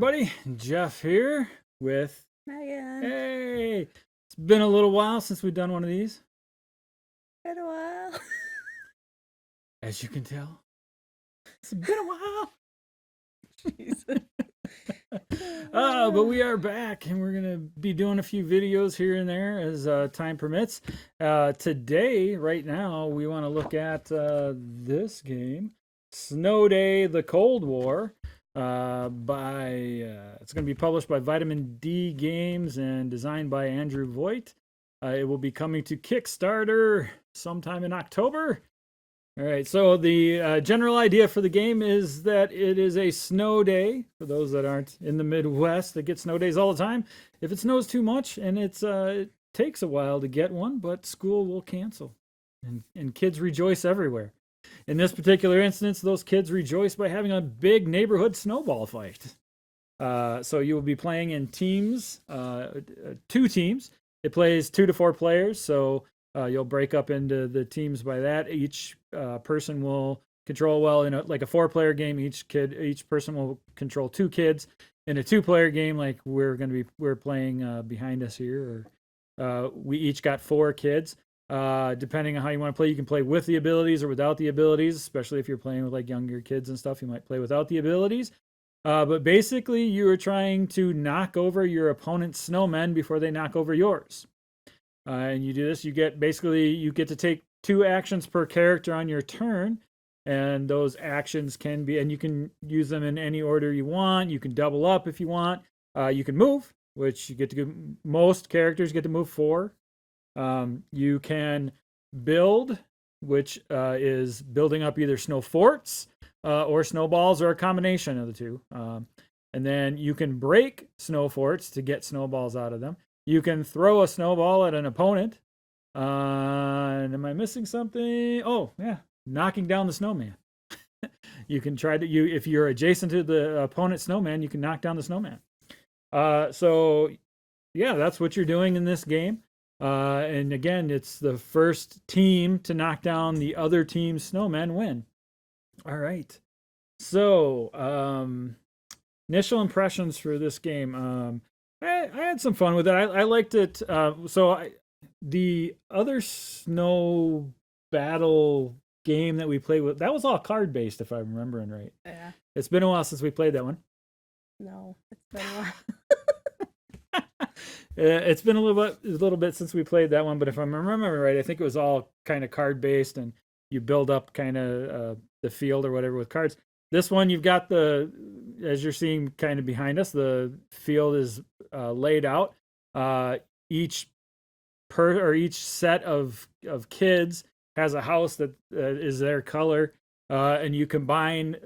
everybody. Jeff here with Megan. Hey. It's been a little while since we've done one of these, Been a while. as you can tell. It's been a while. Jesus. But we are back and we're going to be doing a few videos here and there as time permits. Today, right now, we want to look at this game, Snow Day, The Cold War. It's going to be published by Vitamin D Games and designed by Andrew Voight. It will be coming to Kickstarter sometime in October. All right, so the general idea for the game is that it is a snow day. For those that aren't in the Midwest, that get snow days all the time. If it snows too much, and it takes a while to get one, but school will cancel, and kids rejoice everywhere. In this particular instance, those kids rejoice by having a big neighborhood snowball fight. So you will be playing in teams, 2 teams. It plays 2 to 4 players, so you'll break up into the teams by that. Each person will control, in like a 4-player game, each person will control 2 kids. In a 2-player game, like we're playing behind us here, we each got 4 kids. Depending on how you want to play, you can play with the abilities or without the abilities, especially if you're playing with like younger kids and stuff, you might play without the abilities. But basically, you are trying to knock over your opponent's snowmen before they knock over yours. And you do this, you get to take 2 actions per character on your turn. And those actions can be, and you can use them in any order you want. You can double up if you want. You can move, which you get to most characters get to move 4. You can build, which is building up either snow forts or snowballs or a combination of the 2. And then you can break snow forts to get snowballs out of them. You can throw a snowball at an opponent. And am I missing something? Oh, yeah, knocking down the snowman. You can try to, if you're adjacent to the opponent's snowman, you can knock down the snowman. So, yeah, that's what you're doing in this game. And again, it's the first team to knock down the other team's snowmen win. All right. So, initial impressions for this game. I had some fun with it. I liked it. The other snow battle game that we played with, that was all card based, if I'm remembering right. Yeah. It's been a while since we played that one. No, it's been a while. It's been a little bit since we played that one, but if I'm remembering right, I think it was all kind of card based, and you build up kind of the field or whatever with cards. This one, you've got as you're seeing kind of behind us, the field is laid out. Each set of kids has a house that is their color, and you combine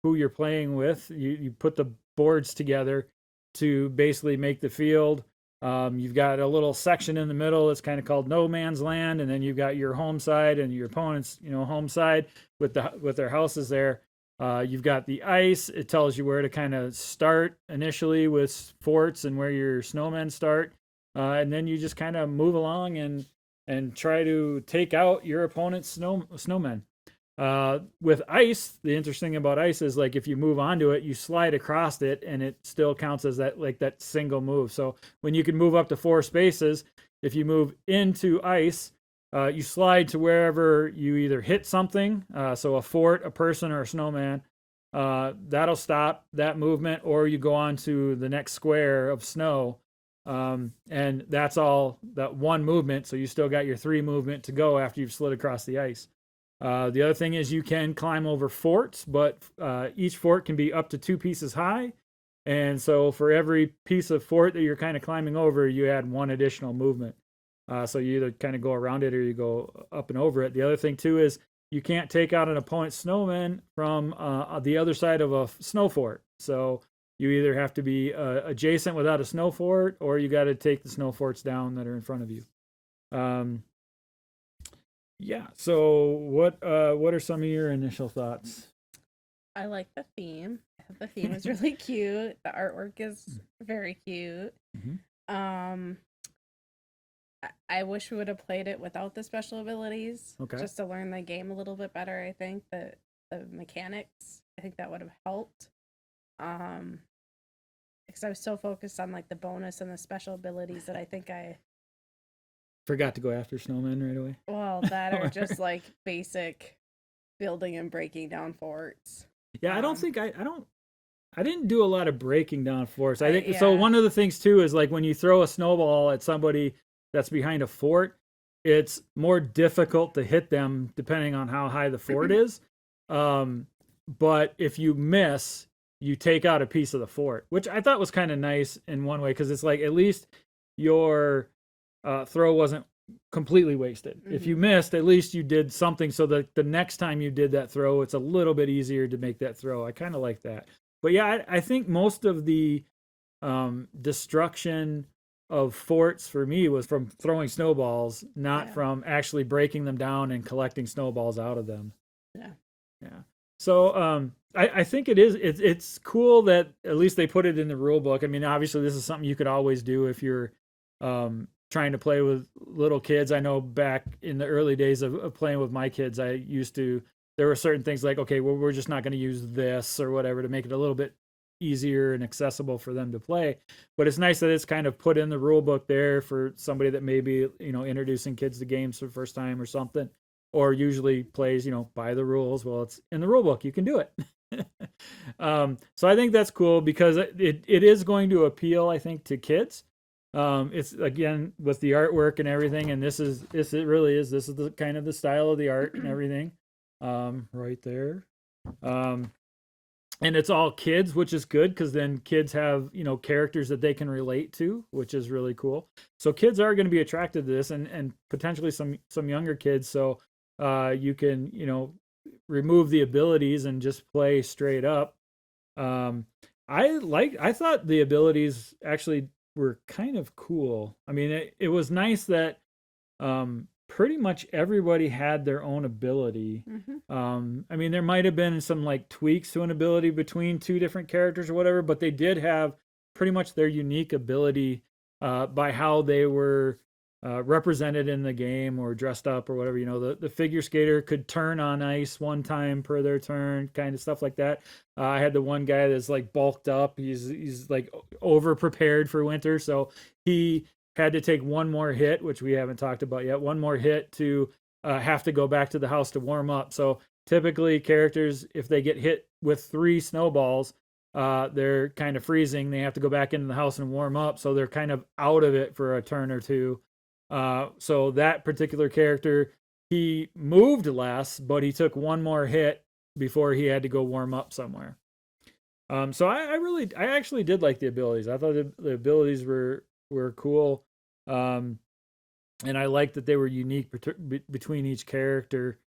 who you're playing with. You put the boards together to basically make the field. You've got a little section in the middle that's kind of called no man's land, and then you've got your home side and your opponent's home side with their houses there. You've got the ice. It tells you where to kind of start initially with forts and where your snowmen start, and then you just kind of move along and try to take out your opponent's snowmen. With ice, the interesting thing about ice is, like, if you move onto it, you slide across it, and it still counts as that single move. So when you can move up to 4 spaces, if you move into ice, you slide to wherever you either hit something, so a fort, a person, or a snowman. That'll stop that movement, or you go on to the next square of snow, and that's all that one movement. So you still got your 3 movement to go after you've slid across the ice. The other thing is you can climb over forts, but each fort can be up to 2 pieces high. And so for every piece of fort that you're kind of climbing over, you add 1 additional movement. So you either kind of go around it or you go up and over it. The other thing, too, is you can't take out an opponent's snowman from the other side of a snow fort. So you either have to be adjacent without a snow fort, or you got to take the snow forts down that are in front of you. Yeah. So what are some of your initial thoughts? I like the theme. The theme is really cute. The artwork is very cute. Mm-hmm. I wish we would have played it without the special abilities. Okay. Just to learn the game a little bit better. I think the mechanics. I think that would have helped. because I was so focused on like the bonus and the special abilities that I think I Forgot to go after snowmen right away. well that are just like basic building and breaking down forts. Yeah, I don't think I didn't do a lot of breaking down forts. I think so. Yeah. One of the things too is like when you throw a snowball at somebody that's behind a fort, it's more difficult to hit them depending on how high the fort is. But if you miss, you take out a piece of the fort, which I thought was kind of nice in one way because it's like at least your throw wasn't completely wasted. If you missed, at least you did something so that the next time you did that throw, it's a little bit easier to make that throw. I kind of like that. But yeah, I think most of the destruction of forts for me was from throwing snowballs, not from actually breaking them down and collecting snowballs out of them. Yeah. Yeah. So I think it's cool that at least they put it in the rule book. I mean, obviously this is something you could always do if you're trying to play with little kids. I know back in the early days of playing with my kids, there were certain things like, okay, well, we're just not going to use this or whatever to make it a little bit easier and accessible for them to play. But it's nice that it's kind of put in the rule book there for somebody that may be, introducing kids to games for the first time or something, or usually plays, by the rules. Well, it's in the rule book. You can do it. So I think that's cool because it is going to appeal, I think, to kids. It's again with the artwork and everything, and this is the kind of the style of the art and everything, right there. And it's all kids, which is good because then kids have characters that they can relate to, which is really cool. So kids are going to be attracted to this, and potentially some younger kids. So you can remove the abilities and just play straight up. I thought the abilities actually were kind of cool. I mean, it was nice that pretty much everybody had their own ability. I mean, there might have been some like tweaks to an ability between two different characters or whatever, but they did have pretty much their unique ability by how they were represented in the game or dressed up or whatever. The figure skater could turn on ice one time per their turn, kind of stuff like that. I had the one guy that's like bulked up. He's like over prepared for winter, so he had to take one more hit, which we haven't talked about yet. One more hit to have to go back to the house to warm up. So typically characters, if they get hit with 3 snowballs, they're kind of freezing. They have to go back into the house and warm up. So they're kind of out of it for a turn or two. So that particular character, he moved less, but he took one more hit before he had to go warm up somewhere. So I actually did like the abilities. I thought the abilities were cool. And I liked that they were unique between each character.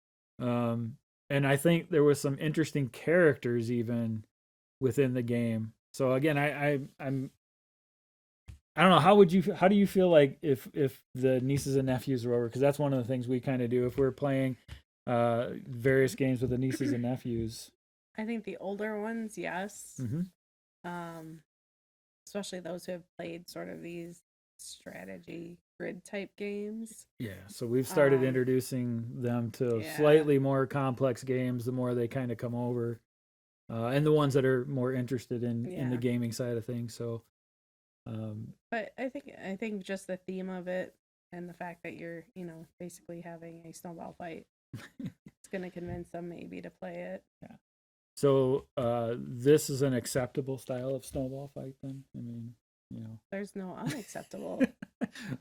And I think there was some interesting characters even within the game. So again, I don't know, how do you feel like if the nieces and nephews are over? Because that's one of the things we kind of do if we're playing various games with the nieces and nephews. I think the older ones, yes. Especially those who have played sort of these strategy grid type games. Yeah, so we've started introducing them to slightly more complex games the more they kind of come over, and the ones that are more interested in the gaming side of things. So but I think just the theme of it and the fact that you're basically having a snowball fight, it's going to convince them maybe to play it. Yeah. So this is an acceptable style of snowball fight then? I mean, there's no unacceptable.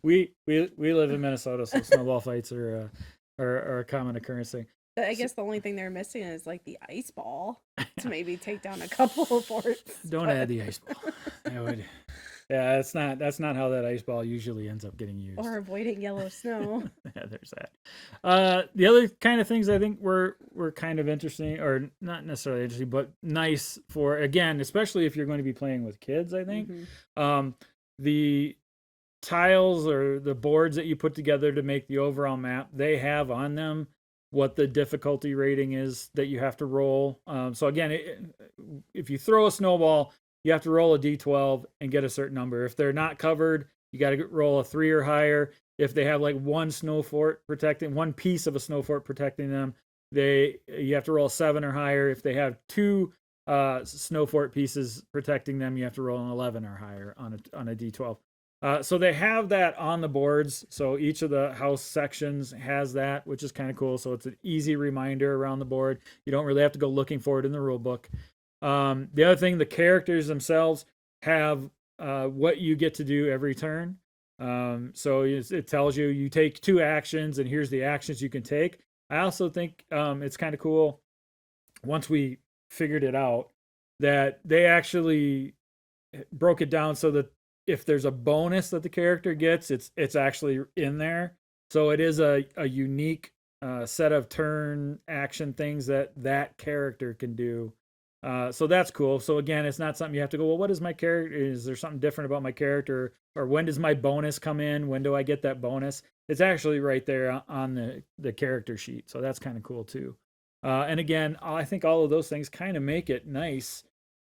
we live in Minnesota, so snowball fights are a common occurrence thing. I guess the only thing they're missing is like the ice ball to maybe take down a couple of forts. Don't add the ice ball. That would. Yeah, that's not how that ice ball usually ends up getting used. Or avoiding yellow snow. Yeah, there's that. The other kind of things I think were kind of interesting, or not necessarily interesting, but nice for, again, especially if you're going to be playing with kids, I think. The tiles or the boards that you put together to make the overall map, they have on them what the difficulty rating is that you have to roll. So again, if you throw a snowball, you have to roll a d12 and get a certain number. If they're not covered, you got to roll a 3 or higher. If they have like one piece of a snow fort protecting them, you have to roll a 7 or higher. If they have 2 snow fort pieces protecting them. You have to roll an 11 or higher on a D12. So they have that on the boards. So each of the house sections has that, which is kind of cool. So it's an easy reminder around the board. You don't really have to go looking for it in the rule book. The other thing, the characters themselves have what you get to do every turn. So it tells you you take 2 actions, and here's the actions you can take. I also think it's kind of cool, once we figured it out, that they actually broke it down so that if there's a bonus that the character gets, it's actually in there. So it is a unique set of turn action things that character can do. So that's cool. So again, it's not something you have to go, well, what is my character? Is there something different about my character? Or when does my bonus come in? When do I get that bonus? It's actually right there on the character sheet. So that's kind of cool too. And again, I think all of those things kind of make it nice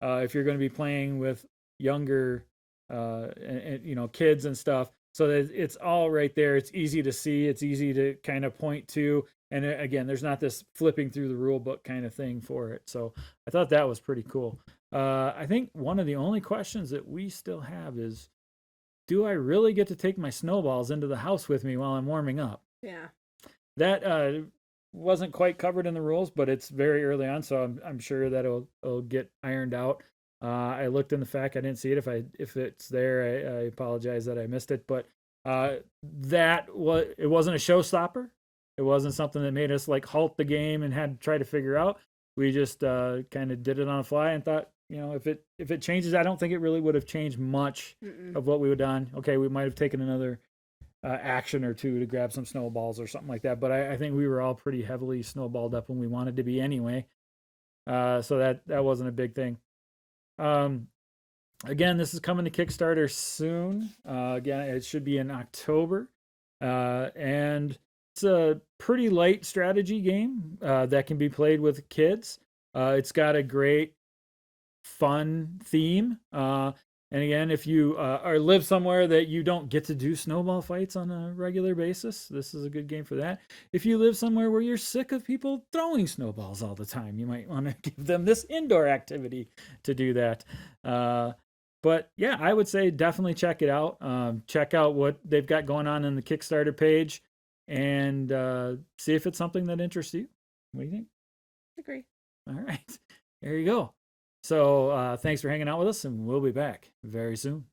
if you're going to be playing with younger, kids and stuff. So that it's all right there. It's easy to see. It's easy to kind of point to. And again, there's not this flipping through the rule book kind of thing for it. So I thought that was pretty cool. I think one of the only questions that we still have is, do I really get to take my snowballs into the house with me while I'm warming up? Yeah. That wasn't quite covered in the rules, but it's very early on, so I'm sure that it'll get ironed out. I looked in the fact, I didn't see it. If it's there, I apologize that I missed it. But it wasn't a showstopper. It wasn't something that made us like halt the game and had to try to figure out. We just kind of did it on the fly and thought, if it changes, I don't think it really would have changed much of what we would have done. Okay, we might have taken another action or two to grab some snowballs or something like that. But I think we were all pretty heavily snowballed up when we wanted to be anyway. So that wasn't a big thing. Again, this is coming to Kickstarter soon. Again, it should be in October. And it's a pretty light strategy game that can be played with kids. It's got a great fun theme. And again, if you live somewhere that you don't get to do snowball fights on a regular basis, this is a good game for that. If you live somewhere where you're sick of people throwing snowballs all the time, you might want to give them this indoor activity to do that. But yeah, I would say definitely check it out. Check out what they've got going on the Kickstarter page and see if it's something that interests you. What do you think? Agree. All right. There you go. So thanks for hanging out with us, and we'll be back very soon.